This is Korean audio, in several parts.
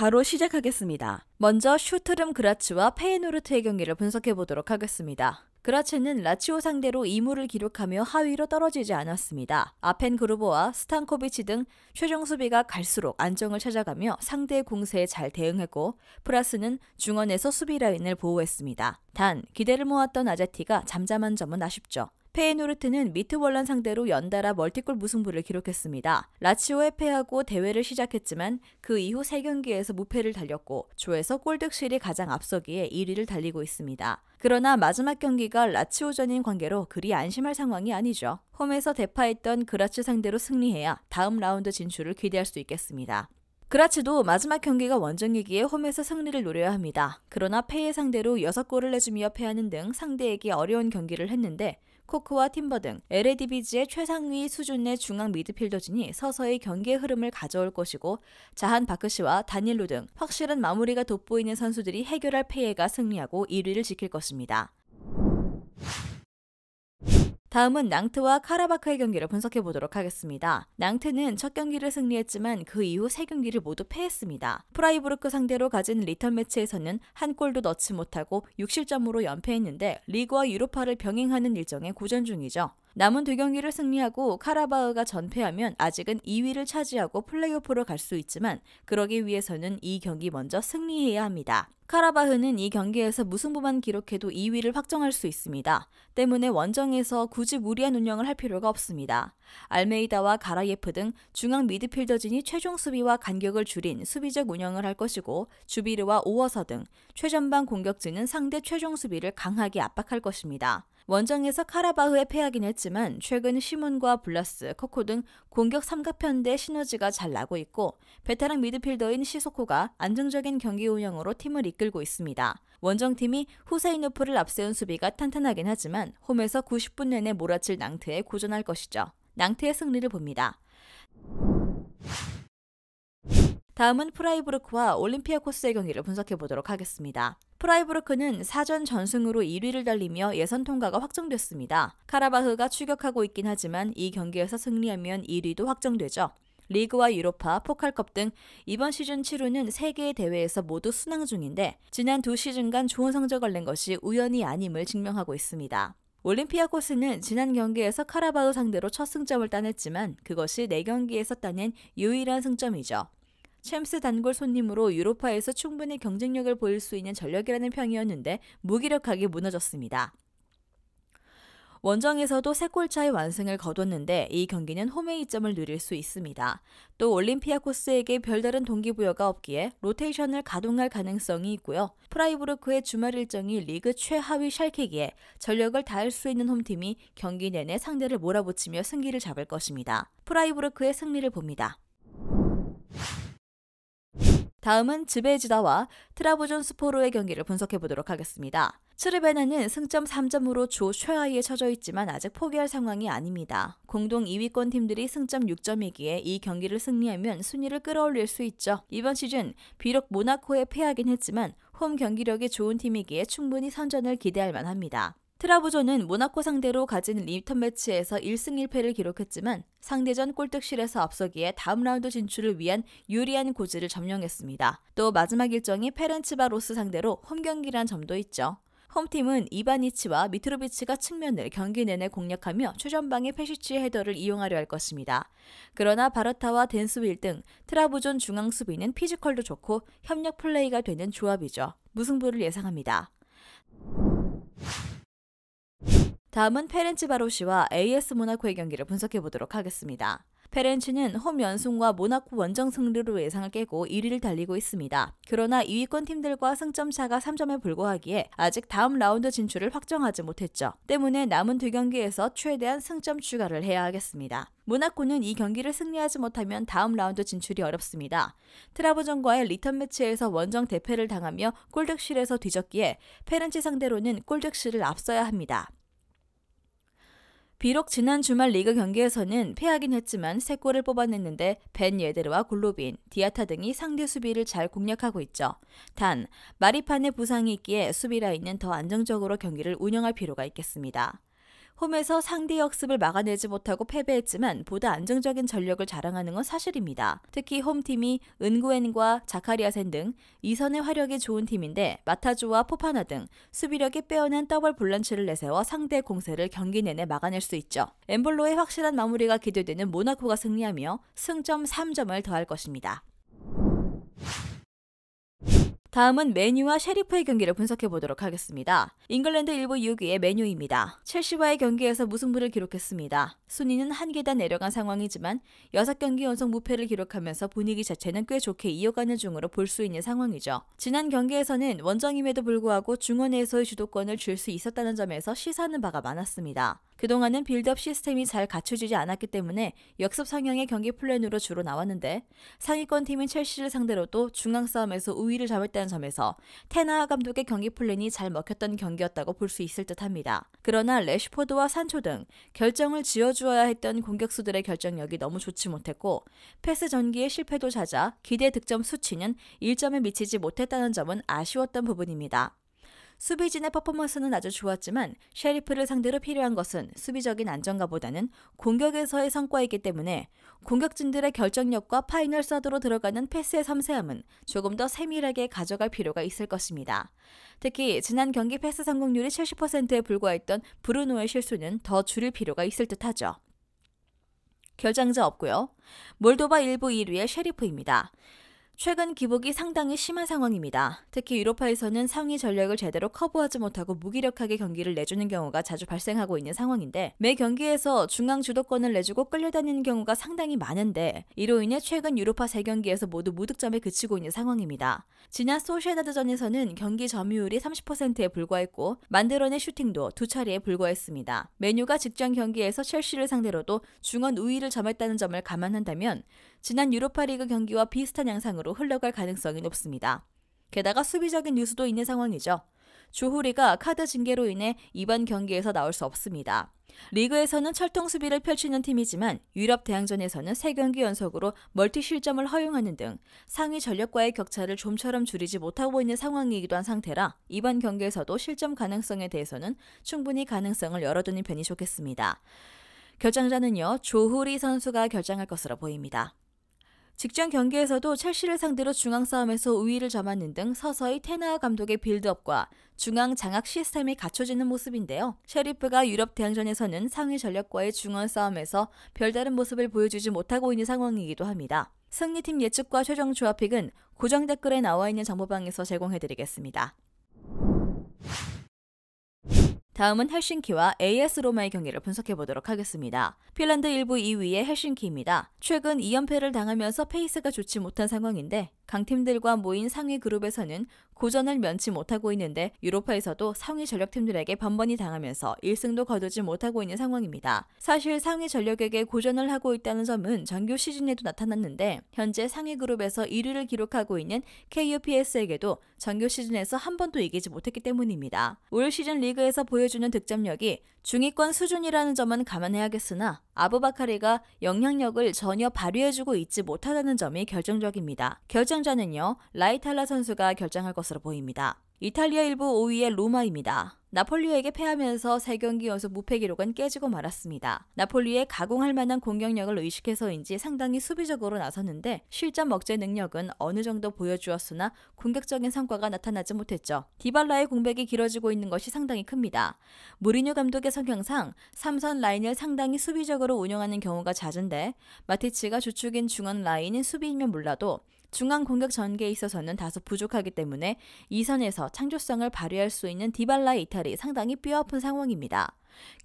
바로 시작하겠습니다. 먼저 슈트름 그라츠와 페예노르트의 경기를 분석해보도록 하겠습니다. 그라츠는 라치오 상대로 2무를 기록하며 하위로 떨어지지 않았습니다. 아펜 그루보와 스탄코비치 등 최종 수비가 갈수록 안정을 찾아가며 상대의 공세에 잘 대응했고 프라스는 중원에서 수비 라인을 보호했습니다. 단 기대를 모았던 아제티가 잠잠한 점은 아쉽죠. 페예노르트는 미트월란 상대로 연달아 멀티골 무승부를 기록했습니다. 라치오에 패하고 대회를 시작했지만 그 이후 3경기에서 무패를 달렸고 조에서 골득실이 가장 앞서기에 1위를 달리고 있습니다. 그러나 마지막 경기가 라치오전인 관계로 그리 안심할 상황이 아니죠. 홈에서 대파했던 그라츠 상대로 승리해야 다음 라운드 진출을 기대할 수 있겠습니다. 그라츠도 마지막 경기가 원정이기에 홈에서 승리를 노려야 합니다. 그러나 페예 상대로 6골을 내주며 패하는 등 상대에게 어려운 경기를 했는데 코크와 팀버 등 에레디비지의 최상위 수준의 중앙 미드필더진이 서서히 경기의 흐름을 가져올 것이고 자한 바크시와 다닐로 등 확실한 마무리가 돋보이는 선수들이 해결할 페예가 승리하고 1위를 지킬 것입니다. 다음은 낭트와 카라바크의 경기를 분석해보도록 하겠습니다. 낭트는 첫 경기를 승리했지만 그 이후 3경기를 모두 패했습니다. 프라이부르크 상대로 가진 리턴 매치에서는 한 골도 넣지 못하고 6실점으로 연패했는데 리그와 유로파를 병행하는 일정에 고전 중이죠. 남은 2경기를 승리하고 카라바흐가 전패하면 아직은 2위를 차지하고 플레이오프로 갈 수 있지만 그러기 위해서는 이 경기 먼저 승리해야 합니다. 카라바흐는 이 경기에서 무승부만 기록해도 2위를 확정할 수 있습니다. 때문에 원정에서 굳이 무리한 운영을 할 필요가 없습니다. 알메이다와 가라예프 등 중앙 미드필더진이 최종 수비와 간격을 줄인 수비적 운영을 할 것이고 주비르와 오어서 등 최전방 공격진은 상대 최종 수비를 강하게 압박할 것입니다. 원정에서 카라바흐에 패하긴 했지만 최근 시몬과 블라스, 코코 등 공격 삼각편대 시너지가 잘 나고 있고 베테랑 미드필더인 시소코가 안정적인 경기 운영으로 팀을 이끌고 있습니다. 원정팀이 후세이노프를 앞세운 수비가 탄탄하긴 하지만 홈에서 90분 내내 몰아칠 낭트에 고전할 것이죠. 낭트의 승리를 봅니다. 다음은 프라이부르크와 올림피아코스의 경기를 분석해보도록 하겠습니다. 프라이부르크는 4전 전승으로 1위를 달리며 예선 통과가 확정됐습니다. 카라바흐가 추격하고 있긴 하지만 이 경기에서 승리하면 1위도 확정되죠. 리그와 유로파, 포칼컵 등 이번 시즌 치르는 3개의 대회에서 모두 순항 중인데 지난 2시즌간 좋은 성적을 낸 것이 우연이 아님을 증명하고 있습니다. 올림피아코스는 지난 경기에서 카라바흐 상대로 첫 승점을 따냈지만 그것이 4경기에서 따낸 유일한 승점이죠. 챔스 단골 손님으로 유로파에서 충분히 경쟁력을 보일 수 있는 전력이라는 평이었는데 무기력하게 무너졌습니다. 원정에서도 3골차의 완승을 거뒀는데 이 경기는 홈의 이점을 누릴 수 있습니다. 또 올림피아코스에게 별다른 동기부여가 없기에 로테이션을 가동할 가능성이 있고요. 프라이부르크의 주말 일정이 리그 최하위 샬케기에 전력을 다할 수 있는 홈팀이 경기 내내 상대를 몰아붙이며 승기를 잡을 것입니다. 프라이부르크의 승리를 봅니다. 다음은 즈베지다와 트라부존스포르의 경기를 분석해보도록 하겠습니다. 츠르베나는 승점 3점으로 조 최하위에 처져 있지만 아직 포기할 상황이 아닙니다. 공동 2위권 팀들이 승점 6점이기에 이 경기를 승리하면 순위를 끌어올릴 수 있죠. 이번 시즌 비록 모나코에 패하긴 했지만 홈 경기력이 좋은 팀이기에 충분히 선전을 기대할 만합니다. 트라부존은 모나코 상대로 가진 리턴 매치에서 1승 1패를 기록했지만 상대전 골득실에서 앞서기에 다음 라운드 진출을 위한 유리한 고지를 점령했습니다. 또 마지막 일정이 페렌츠바로스 상대로 홈 경기란 점도 있죠. 홈팀은 이바니치와 미트로비치가 측면을 경기 내내 공략하며 최전방의 페시치의 헤더를 이용하려 할 것입니다. 그러나 바르타와 댄스윌 등 트라부존 중앙 수비는 피지컬도 좋고 협력 플레이가 되는 조합이죠. 무승부를 예상합니다. 다음은 페렌치바로시와 AS 모나코의 경기를 분석해보도록 하겠습니다. 페렌치는 홈 연승과 모나코 원정 승리로 예상을 깨고 1위를 달리고 있습니다. 그러나 2위권 팀들과 승점 차가 3점에 불과하기에 아직 다음 라운드 진출을 확정하지 못했죠. 때문에 남은 2경기에서 최대한 승점 추가를 해야 하겠습니다. 모나코는 이 경기를 승리하지 못하면 다음 라운드 진출이 어렵습니다. 트라부존과의 리턴 매치에서 원정 대패를 당하며 골득실에서 뒤졌기에 페렌치 상대로는 골득실을 앞서야 합니다. 비록 지난 주말 리그 경기에서는 패하긴 했지만 3골을 뽑아냈는데 벤 예데르와 골로빈, 디아타 등이 상대 수비를 잘 공략하고 있죠. 단, 마리판의 부상이 있기에 수비 라인은 더 안정적으로 경기를 운영할 필요가 있겠습니다. 홈에서 상대 역습을 막아내지 못하고 패배했지만 보다 안정적인 전력을 자랑하는 건 사실입니다. 특히 홈팀이 은구엔과 자카리아센 등 이선의 화력이 좋은 팀인데 마타조와 포파나 등 수비력이 빼어난 더블 볼란치를 내세워 상대 공세를 경기 내내 막아낼 수 있죠. 엠볼로의 확실한 마무리가 기대되는 모나코가 승리하며 승점 3점을 더할 것입니다. 다음은 맨유와 셰리프의 경기를 분석해 보도록 하겠습니다. 잉글랜드 1부 6위의 맨유입니다. 첼시와의 경기에서 무승부를 기록했습니다. 순위는 한 계단 내려간 상황이지만 6경기 연속 무패를 기록하면서 분위기 자체는 꽤 좋게 이어가는 중으로 볼 수 있는 상황이죠. 지난 경기에서는 원정임에도 불구하고 중원에서의 주도권을 줄 수 있었다는 점에서 시사하는 바가 많았습니다. 그동안은 빌드업 시스템이 잘 갖춰지지 않았기 때문에 역습 성향의 경기 플랜으로 주로 나왔는데 상위권 팀인 첼시를 상대로도 중앙 싸움에서 우위를 잡았다는 점에서 테나하 감독의 경기 플랜이 잘 먹혔던 경기였다고 볼 수 있을 듯합니다. 그러나 래시포드와 산초 등 결정을 지어주어야 했던 공격수들의 결정력이 너무 좋지 못했고 패스 전기의 실패도 잦아 기대 득점 수치는 1점에 미치지 못했다는 점은 아쉬웠던 부분입니다. 수비진의 퍼포먼스는 아주 좋았지만 셰리프를 상대로 필요한 것은 수비적인 안정감보다는 공격에서의 성과이기 때문에 공격진들의 결정력과 파이널 서드로 들어가는 패스의 섬세함은 조금 더 세밀하게 가져갈 필요가 있을 것입니다. 특히 지난 경기 패스 성공률이 70%에 불과했던 브루노의 실수는 더 줄일 필요가 있을 듯하죠. 결장자 없고요. 몰도바 1부 1위의 셰리프입니다. 최근 기복이 상당히 심한 상황입니다. 특히 유로파에서는 상위 전력을 제대로 커버하지 못하고 무기력하게 경기를 내주는 경우가 자주 발생하고 있는 상황인데 매 경기에서 중앙 주도권을 내주고 끌려다니는 경우가 상당히 많은데 이로 인해 최근 유로파 3경기에서 모두 무득점에 그치고 있는 상황입니다. 지난 소시에다드전에서는 경기 점유율이 30%에 불과했고 만들어낸 슈팅도 2차례에 불과했습니다. 맨유가 직전 경기에서 첼시를 상대로도 중원 우위를 점했다는 점을 감안한다면 지난 유로파리그 경기와 비슷한 양상으로 흘러갈 가능성이 높습니다. 게다가 수비적인 뉴스도 있는 상황이죠. 조후리가 카드 징계로 인해 이번 경기에서 나올 수 없습니다. 리그에서는 철통 수비를 펼치는 팀이지만 유럽 대항전에서는 3경기 연속으로 멀티 실점을 허용하는 등 상위 전력과의 격차를 좀처럼 줄이지 못하고 있는 상황이기도 한 상태라 이번 경기에서도 실점 가능성에 대해서는 충분히 가능성을 열어두는 편이 좋겠습니다. 결정자는요, 조후리 선수가 결정할 것으로 보입니다. 직전 경기에서도 첼시를 상대로 중앙 싸움에서 우위를 점하는 등 서서히 테나하 감독의 빌드업과 중앙 장악 시스템이 갖춰지는 모습인데요. 셰리프가 유럽 대항전에서는 상위 전력과의 중원 싸움에서 별다른 모습을 보여주지 못하고 있는 상황이기도 합니다. 승리팀 예측과 최종 조합픽은 고정 댓글에 나와 있는 정보방에서 제공해드리겠습니다. 다음은 헬싱키와 AS 로마의 경기를 분석해보도록 하겠습니다. 핀란드 1부 2위의 헬싱키입니다. 최근 2연패를 당하면서 페이스가 좋지 못한 상황인데 강팀들과 모인 상위 그룹에서는 고전을 면치 못하고 있는데 유로파에서도 상위 전력팀들에게 번번이 당하면서 1승도 거두지 못하고 있는 상황입니다. 사실 상위 전력에게 고전을 하고 있다는 점은 정규 시즌에도 나타났는데 현재 상위 그룹에서 1위를 기록하고 있는 KUPS에게도 정규 시즌에서 한 번도 이기지 못했기 때문입니다. 올 시즌 리그에서 보여주는 득점력이 중위권 수준이라는 점은 감안해야겠으나 아부바카리가 영향력을 전혀 발휘해주고 있지 못하다는 점이 결정적입니다. 결정자는요, 라이탈라 선수가 결정할 것으로 보입니다. 이탈리아 1부 5위의 로마입니다. 나폴리에게 패하면서 3경기 연속 무패 기록은 깨지고 말았습니다. 나폴리의 가공할 만한 공격력을 의식해서인지 상당히 수비적으로 나섰는데 실점 억제 능력은 어느 정도 보여주었으나 공격적인 성과가 나타나지 못했죠. 디발라의 공백이 길어지고 있는 것이 상당히 큽니다. 무리뉴 감독의 성향상 3선 라인을 상당히 수비적으로 운영하는 경우가 잦은데 마티치가 주축인 중원 라인인 수비이면 몰라도 중앙 공격 전개에 있어서는 다소 부족하기 때문에 2선에서 창조성을 발휘할 수 있는 디발라의 이탈이 상당히 뼈아픈 상황입니다.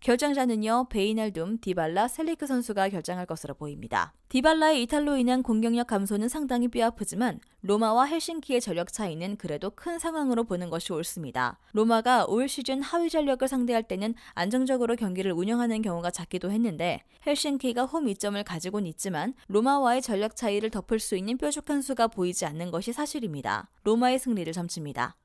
결정자는요, 베이날둠, 디발라, 셀리크 선수가 결정할 것으로 보입니다. 디발라의 이탈로 인한 공격력 감소는 상당히 뼈아프지만 로마와 헬싱키의 전력 차이는 그래도 큰 상황으로 보는 것이 옳습니다. 로마가 올 시즌 하위 전력을 상대할 때는 안정적으로 경기를 운영하는 경우가 잦기도 했는데 헬싱키가 홈 이점을 가지고는 있지만 로마와의 전력 차이를 덮을 수 있는 뾰족한 수가 보이지 않는 것이 사실입니다. 로마의 승리를 점칩니다.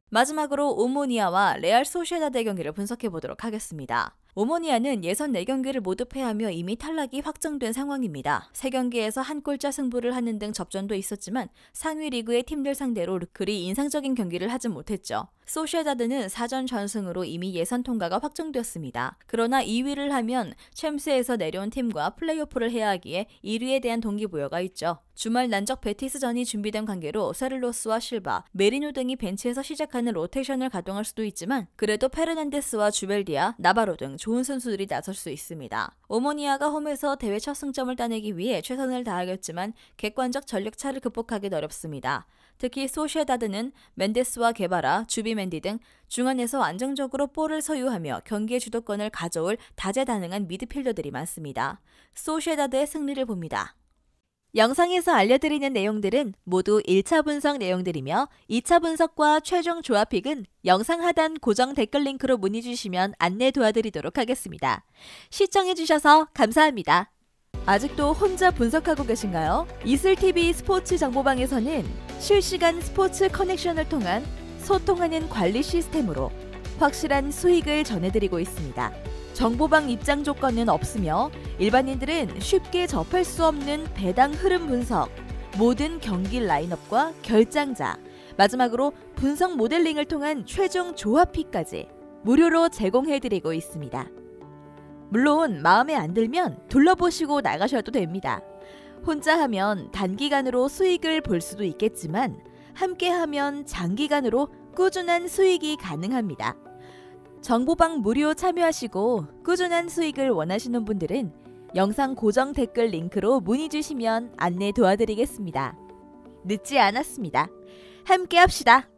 마지막으로 오모니아와 레알 소시에다드의 경기를 분석해보도록 하겠습니다. 오모니아는 예선 4경기를 모두 패하며 이미 탈락이 확정된 상황입니다. 3경기에서 한 골차 승부를 하는 등 접전도 있었지만 상위 리그의 팀들 상대로 그리 인상적인 경기를 하진 못했죠. 소시에다드는 4전 전승으로 이미 예선 통과가 확정되었습니다. 그러나 2위를 하면 챔스에서 내려온 팀과 플레이오프를 해야 하기에 1위에 대한 동기부여가 있죠. 주말 난적 베티스전이 준비된 관계로 세를로스와 실바, 메리노 등이 벤치에서 시작하는 로테이션을 가동할 수도 있지만 그래도 페르난데스와 주벨디아, 나바로 등 좋은 선수들이 나설 수 있습니다. 오모니아가 홈에서 대회 첫 승점을 따내기 위해 최선을 다하겠지만 객관적 전력차를 극복하기 어렵습니다. 특히 소시에다드는 멘데스와 게바라, 주비멘디 등 중원에서 안정적으로 볼을 소유하며 경기의 주도권을 가져올 다재다능한 미드필더들이 많습니다. 소시에다드의 승리를 봅니다. 영상에서 알려드리는 내용들은 모두 1차 분석 내용들이며 2차 분석과 최종 조합픽은 영상 하단 고정 댓글 링크로 문의 주시면 안내 도와드리도록 하겠습니다. 시청해주셔서 감사합니다. 아직도 혼자 분석하고 계신가요? 이슬TV 스포츠 정보방에서는 실시간 스포츠 커넥션을 통한 소통하는 관리 시스템으로 확실한 수익을 전해드리고 있습니다. 정보방 입장 조건은 없으며 일반인들은 쉽게 접할 수 없는 배당 흐름 분석, 모든 경기 라인업과 결장자, 마지막으로 분석 모델링을 통한 최종 조합픽까지 무료로 제공해드리고 있습니다. 물론 마음에 안 들면 둘러보시고 나가셔도 됩니다. 혼자 하면 단기간으로 수익을 볼 수도 있겠지만 함께 하면 장기간으로 꾸준한 수익이 가능합니다. 정보방 무료 참여하시고 꾸준한 수익을 원하시는 분들은 영상 고정 댓글 링크로 문의 주시면 안내 도와드리겠습니다. 늦지 않았습니다. 함께 합시다.